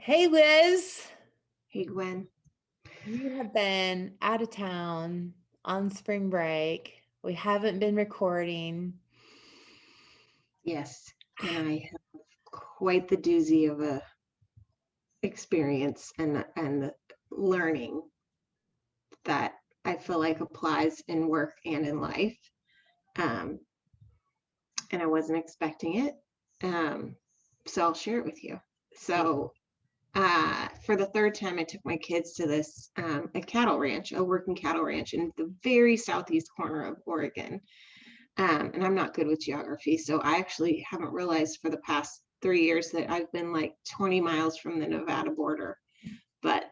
Hey Liz, Hey, Gwen. we have been out of town on spring break. We haven't been recording. Yes, and I have quite the doozy of a experience and learning that I feel like applies in work and in life. Um, and I wasn't expecting it. Um, so I'll share it with you. So for the third time, I took my kids to this a cattle ranch, a working cattle ranch in the very southeast corner of Oregon. And I'm not good with geography, so I actually haven't realized for the past 3 years that I've been like 20 miles from the Nevada border, but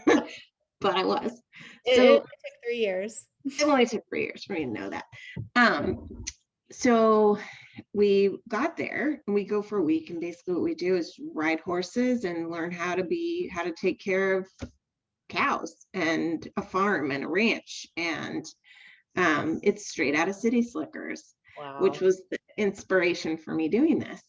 but I was. It So took 3 years. it only took 3 years for me to know that. Um, so we got there and we go for a week, and basically what we do is ride horses and learn how to take care of cows and a farm and a ranch. And it's straight out of City Slickers, which Wow. was the inspiration for me doing this.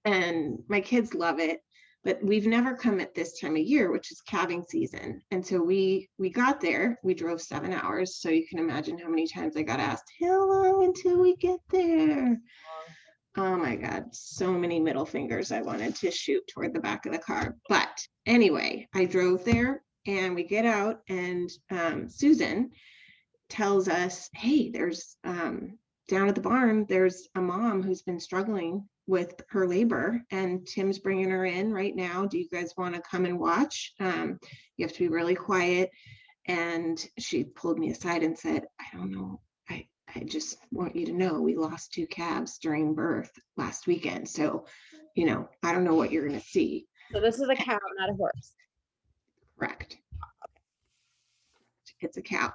And my kids love it, but we've never come at this time of year, which is calving season. And so we got there. We drove 7 hours, so you can imagine how many times I got asked, "How long until we get there?" Oh my God, so many middle fingers I wanted to shoot toward the back of the car. But anyway, I drove there and we get out, and Susan tells us, hey, there's down at the barn, there's a mom who's been struggling with her labor, and Tim's bringing her in right now. Do you guys want to come and watch? You have to be really quiet. And she pulled me aside and said, I don't know. I just want you to know we lost 2 calves during birth last weekend. So, I don't know what you're going to see. So this is a cow, not a horse. Correct. It's a cow.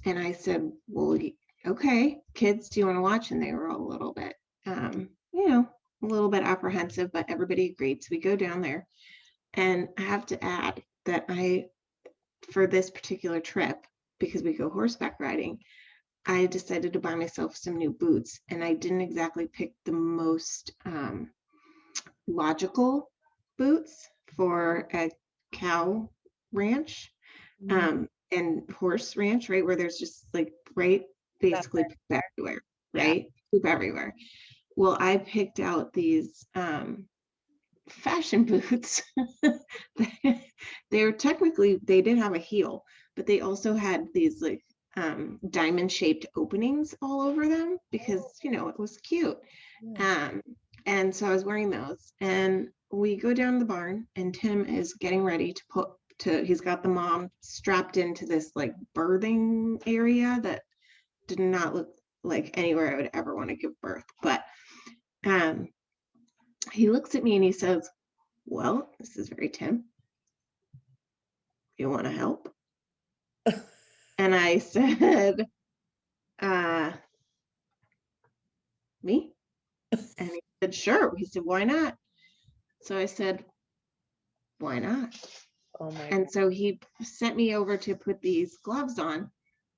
And I said, well, okay, kids, do you want to watch? And they were all a little bit, a little bit apprehensive, but everybody agreed. So we go down there. And I have to add that for this particular trip, because we go horseback riding, I decided to buy myself some new boots. And I didn't exactly pick the most logical boots for a cow ranch. And horse ranch, right, where there's just like That's basically it. poop everywhere, Yeah. right? Poop everywhere. Well, I picked out these fashion boots. They did have a heel, but they also had these like diamond shaped openings all over them because it was cute. Um, and so I was wearing those, and we go down the barn, and Tim is getting ready he's got the mom strapped into this like birthing area that did not look like anywhere I would ever want to give birth. But um, he looks at me and he says, well, this is very Tim. You want to help? And I said, uh, me? And he said, sure. He said, why not? So I said, why not? Oh my God. And so he sent me over to put these gloves on,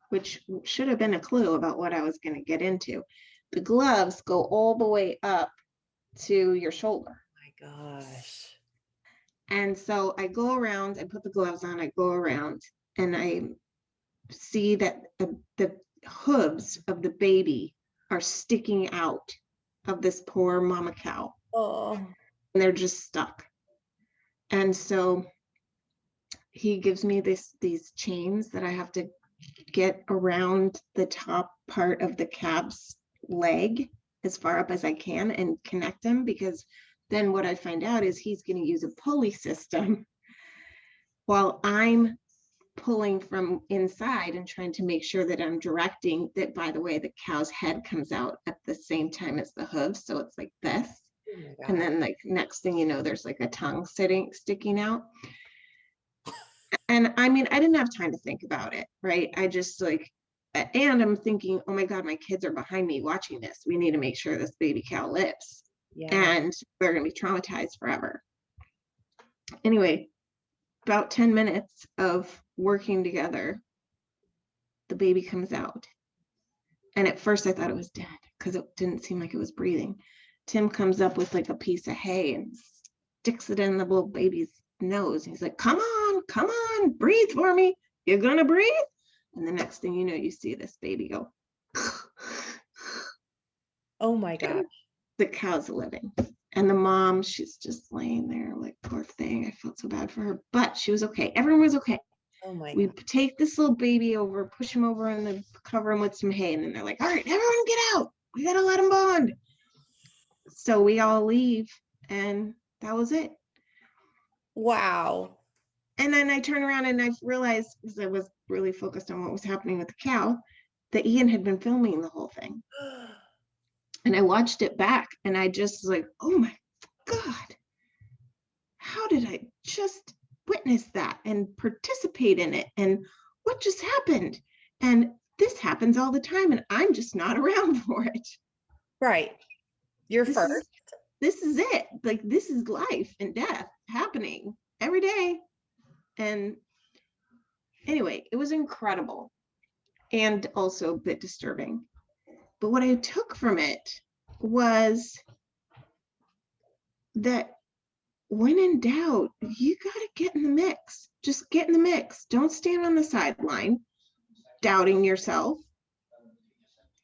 which should have been a clue about what I was going to get into. The gloves go all the way up to your shoulder. My gosh. And so I go around, I put the gloves on, I go around, and I see that the hooves of the baby are sticking out of this poor mama cow, Oh. and they're just stuck. And so he gives me these chains that I have to get around the top part of the calf's leg as far up as I can and connect them, because then what I find out is he's going to use a pulley system while I'm pulling from inside and trying to make sure that I'm directing that. By the way, the cow's head comes out at the same time as the hooves, so it's like this. Oh my And God. then like next thing you know, there's like a tongue sticking out. And I mean, I didn't have time to think about it, right? I just like, and I'm thinking, oh my God, my kids are behind me watching this. We need to make sure this baby cow lives. Yeah. And they're going to be traumatized forever. Anyway, about 10 minutes of working together, the baby comes out. And at first I thought it was dead because it didn't seem like it was breathing. Tim comes up with like a piece of hay and sticks it in the little baby's nose. He's like, come on, breathe for me. You're gonna breathe. And the next thing you know, you see this baby go. Oh my gosh. The cow's living. And the mom, she's just laying there like, poor thing. I felt so bad for her, but she was okay. Everyone was okay. Oh my We God. take this little baby over, push him over, and then cover him with some hay. And then they're like, all right, everyone get out. We got to let him bond. So we all leave, and that was it. Wow. And then I turn around and I realized, because I was really focused on what was happening with the cow, that Ian had been filming the whole thing. And I watched it back and I just was like, oh my God, how did I just witness that and participate in it? And what just happened? And this happens all the time and I'm just not around for it. Right. You're This is first. this is it. Like this is life and death happening every day. And anyway, it was incredible and also a bit disturbing. But what I took from it was that when in doubt, you got to get in the mix. Just get in the mix. Don't stand on the sideline doubting yourself.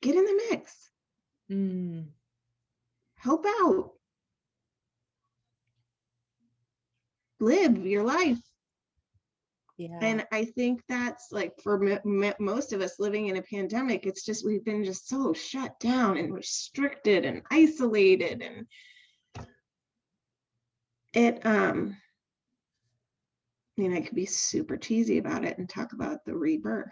Get in the mix. Mm, Help out. Live your life. yeah. And I think that's like for most of us living in a pandemic, it's just we've been just so shut down and restricted and isolated. And it, I could be super cheesy about it and talk about the rebirth.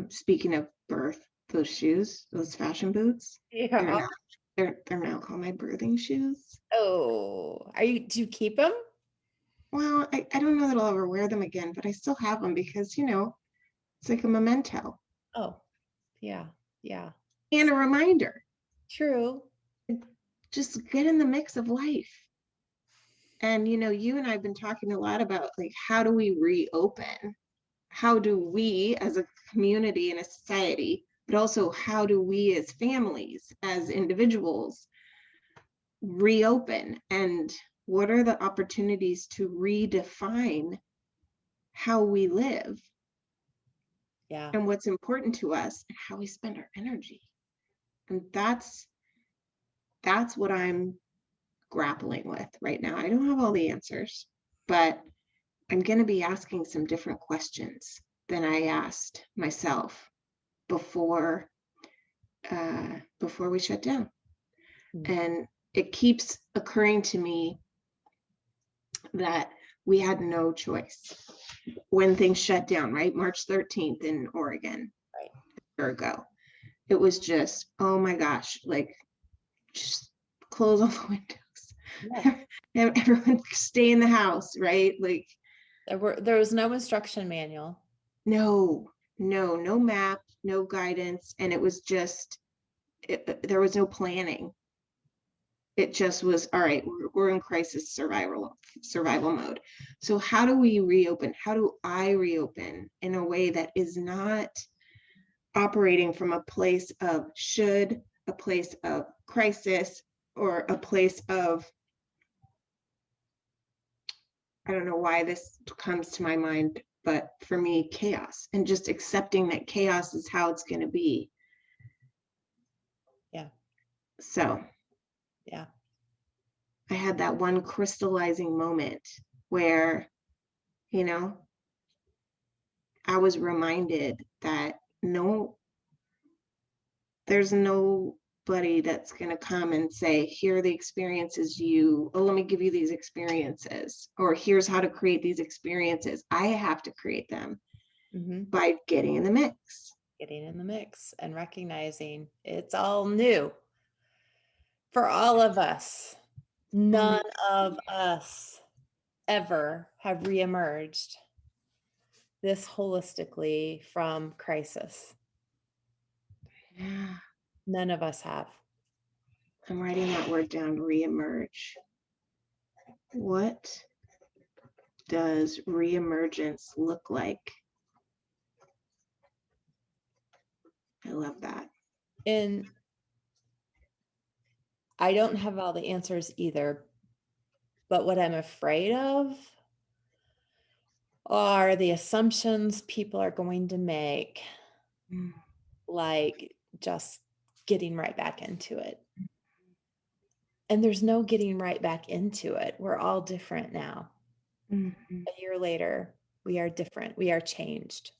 Speaking of birth, those shoes, those fashion boots, they're Yeah. now they're now called my birthing shoes. Oh, do you keep them? Well, I don't know that I'll ever wear them again, but I still have them because it's like a memento Oh, yeah. Yeah. and a reminder. True. Just get in the mix of life. And you and I have been talking a lot about like how do we reopen? How do we as a community and a society, but also how do we as families, as individuals reopen, and what are the opportunities to redefine how we live Yeah. and what's important to us and how we spend our energy. And that's what I'm grappling with right now. I don't have all the answers, but I'm going to be asking some different questions than I asked myself before before we shut down. Mm. And it keeps occurring to me that we had no choice when things shut down, right? March 13th in Oregon, Right. a year ago. It was just, oh my gosh, like just close all the Yeah. windows. Everyone stay in the house, right? Like There was no instruction manual. no map, no guidance. And it was just, there was no planning. It just was, all right, we're in crisis survival mode. So how do we reopen? How do I reopen in a way that is not operating from a place of should, a place of crisis, or a place of, I don't know why this comes to my mind, but for me, chaos, and just accepting that chaos is how it's going to be. Yeah. So Yeah. I had that one crystallizing moment where, you know, I was reminded that there's nobody that's going to come and say, here are the experiences let me give you these experiences, or here's how to create these experiences. I have to create them Mm-hmm. by getting in the mix. Getting in the mix and recognizing it's all new for all of us. None of us ever have reemerged this holistically from crisis. Yeah, None of us have. I'm writing that word down, reemerge. What does reemergence look like? I love that. And I don't have all the answers either, But what I'm afraid of are the assumptions people are going to make, like just getting right back into it. And there's no getting right back into it. We're all different now. Mhm. A year later, we are different. We are changed.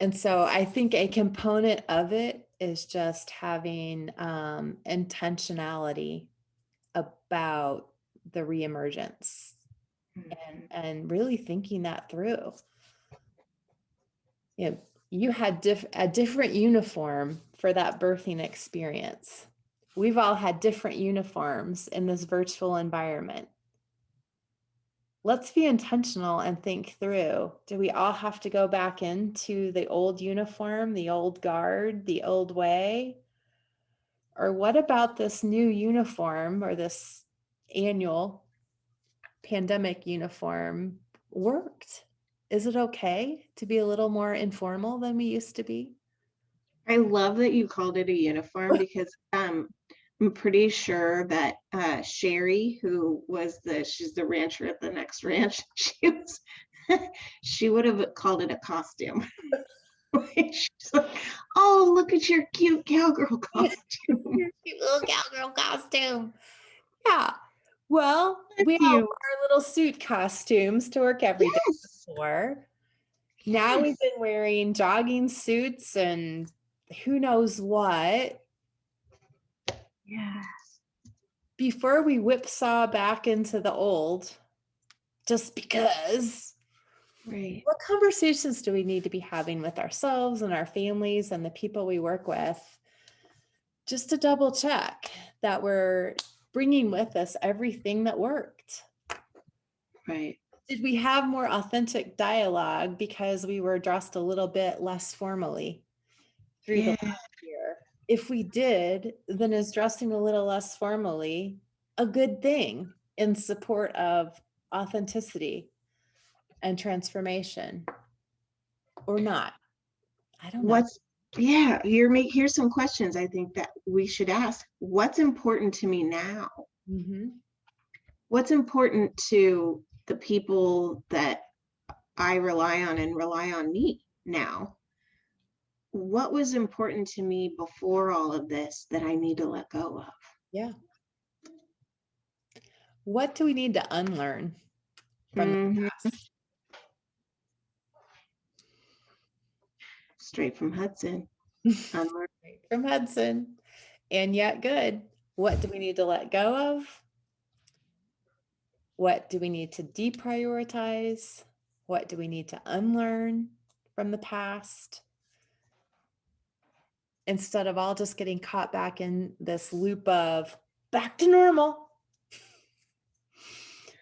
And so I think a component of it is just having intentionality about the reemergence and really thinking that through. You know, you had a different uniform for that birthing experience. We've all had different uniforms in this virtual environment. Let's be intentional and think through. Do we all have to go back into the old uniform, the old guard, the old way? Or what about this new uniform or this annual pandemic uniform worked? Is it okay to be a little more informal than we used to be? I love that you called it a uniform because I'm pretty sure that Sherry, who was she's the rancher at the next ranch, she would have called it a costume. She's like, oh, look at your cute cowgirl costume. Cute little cowgirl costume. Yeah. Well, That's we all you. wore our little suit costumes to work every day Yes. before. Now we've Yes. been wearing jogging suits and who knows what Yeah. before we whipsaw back into the old, just because. Right. What conversations do we need to be having with ourselves and our families and the people we work with just to double check that we're bringing with us everything that worked? Right. Did we have more authentic dialogue because we were dressed a little bit less formally through the Yeah. last year? If we did, then is dressing a little less formally a good thing in support of authenticity and transformation or not? I don't know. What's here's some questions I think that we should ask. What's important to me now? Mm-hmm. What's important to the people that I rely on and rely on me now? What was important to me before all of this that I need to let go of? Yeah. What do we need to unlearn from the Mhm. past? Straight from Hudson. Unlearn. Right from Hudson. And yet good. What do we need to let go of? What do we need to deprioritize? What do we need to unlearn from the past? Instead of all just getting caught back in this loop of back to normal.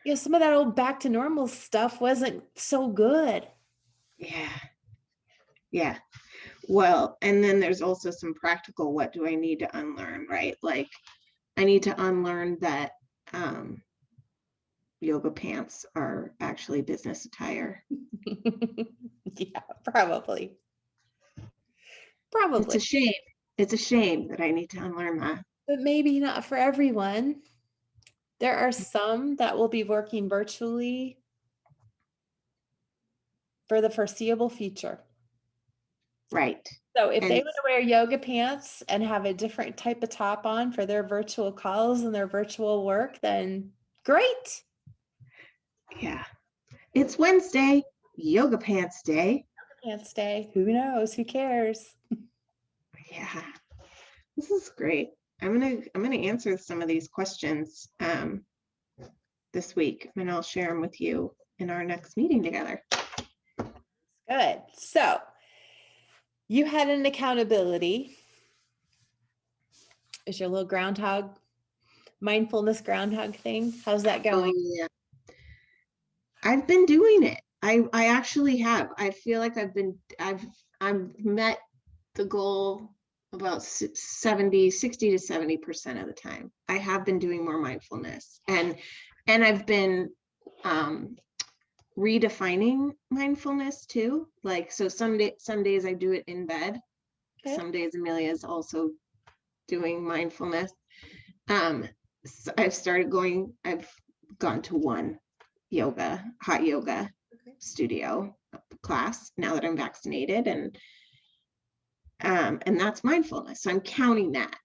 You know, some of that old back to normal stuff wasn't so good. Yeah. Yeah. Well, and then there's also some practical, what do I need to unlearn, right? Like I need to unlearn that yoga pants are actually business attire. Yeah, probably. It's Probably. a shame. It's a shame that I need to unlearn that. But maybe not for everyone. There are some that will be working virtually for the foreseeable future. Right. So if they And want to wear yoga pants and have a different type of top on for their virtual calls and their virtual work, then great. yeah, it's Wednesday, yoga pants day. Pants day. Who knows? Who cares? Yeah, this is great. I'm gonna answer some of these questions this week, and I'll share them with you in our next meeting together. Good. So you had an accountability. Is your little groundhog mindfulness groundhog thing? How's that Oh going? yeah, I've been doing it. I actually have. I feel like I've met the goal about 60 to 70% of the time. I have been doing more mindfulness, and I've been redefining mindfulness too. Like, so some days I do it in bed. Okay. Some days Amelia's also doing mindfulness. I've started going, I've gone to one hot yoga studio class now that I'm vaccinated, and that's mindfulness. So I'm counting that.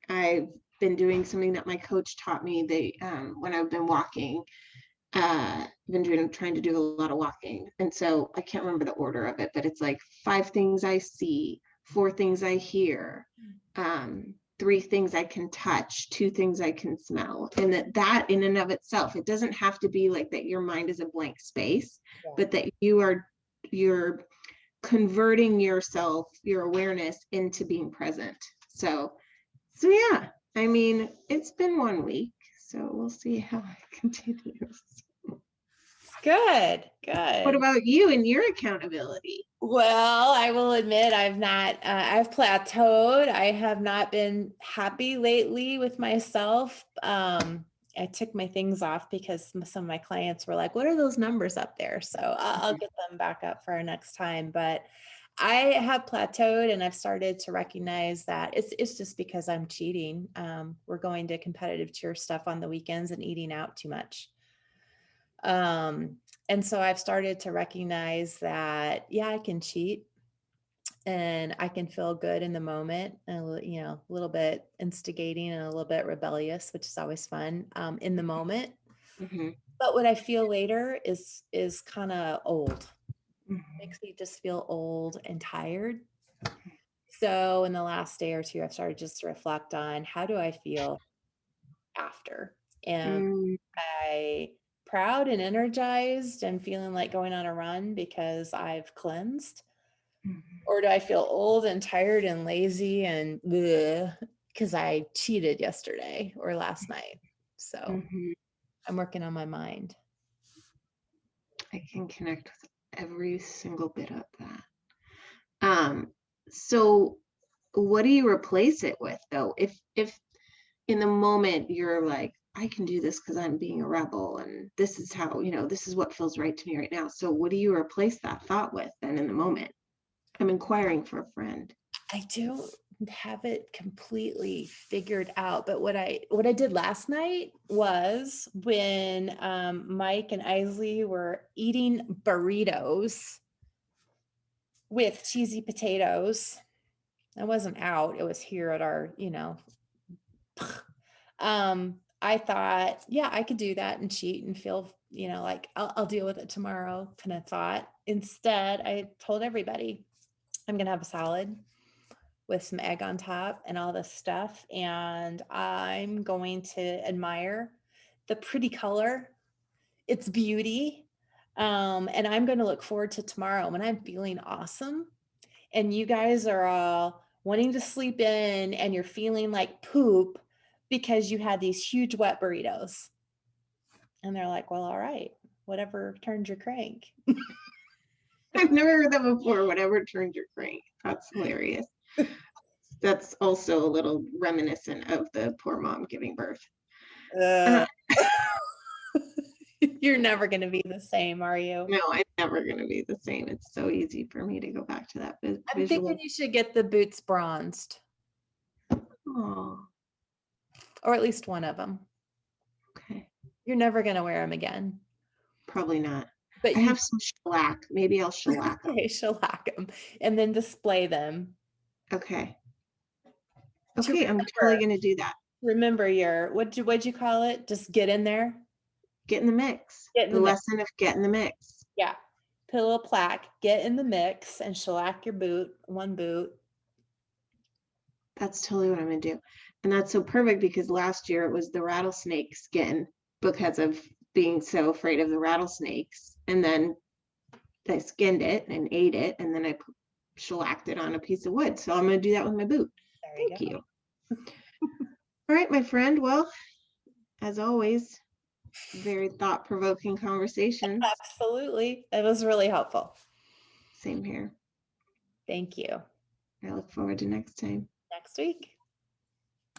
I've been doing something that my coach taught me. When I've been walking, trying to do a lot of walking, and so I can't remember the order of it, but it's like 5 things I see, 4 things I hear, 3 things I can touch, 2 things I can smell, and that in and of itself, it doesn't have to be like that. Your mind is a blank space, Yeah. but that you're converting your awareness into being present. So yeah, I mean, it's been 1 week, so we'll see how it continues. Good, What good. about you and your accountability? Well, I will admit I've plateaued. I have not been happy lately with myself. I took my things off because some of my clients were like, what are those numbers up there? So I'll get them back up for our next time. But I have plateaued, and I've started to recognize that it's just because I'm cheating. We're going to competitive cheer stuff on the weekends and eating out too much. And so I've started to recognize that, yeah, I can cheat and I can feel good in the moment, and a little bit instigating and a little bit rebellious, which is always fun in the moment. Mm-hmm. But what I feel later is kind of old. Mm-hmm. Makes me just feel old and tired. So in the last day or two, I've started just to reflect on, how do I feel after? And I proud and energized and feeling like going on a run because I've cleansed? Or do I feel old and tired and lazy and because I cheated yesterday or last night? So Mm-hmm. I'm working on my mind. I can connect with every single bit of that. So what do you replace it with though? If in the moment you're like, I can do this because I'm being a rebel, and this is how, this is what feels right to me right now. So what do you replace that thought with then in the moment? I'm inquiring for a friend. I don't have it completely figured out, but what I did last night was when Mike and Isley were eating burritos with cheesy potatoes. I wasn't out, it was here at our, I thought, yeah, I could do that and cheat and feel, like I'll deal with it tomorrow kind of thought. Instead, I told everybody I'm going to have a salad with some egg on top and all this stuff. And I'm going to admire the pretty color, its beauty. And I'm going to look forward to tomorrow when I'm feeling awesome. And you guys are all wanting to sleep in and you're feeling like poop because you had these huge wet burritos. And they're like, well, all right, whatever turns your crank. I've never heard that before. Whatever turns your crank. That's hilarious. That's also a little reminiscent of the poor mom giving birth. You're never going to be the same, are you? No, I'm never going to be the same. It's so easy for me to go back to that I'm visual. thinking you should get the boots bronzed, Oh, or at least one of them. okay. You're never going to wear them again. Probably not. But I you have some shellac. Maybe I'll shellac them. okay, shellac them and then display them. Okay. To Okay, I'm totally going to do that. remember your, what'd you call it? Just get in there. Get in the mix. Get in The the mix. lesson of get in the mix. Yeah. Put a little plaque, get in the mix and shellac your boot, one boot. That's totally what I'm going to do. And that's so perfect because last year it was the rattlesnake skin because of being so afraid of the rattlesnakes. And then I skinned it and ate it, and then I shellacked it on a piece of wood. So I'm going to do that with my boot. Thank you. All right, my friend. Well, as always, very thought-provoking conversations. Absolutely. It was really helpful. Same here. Thank you. I look forward to next time. Next week.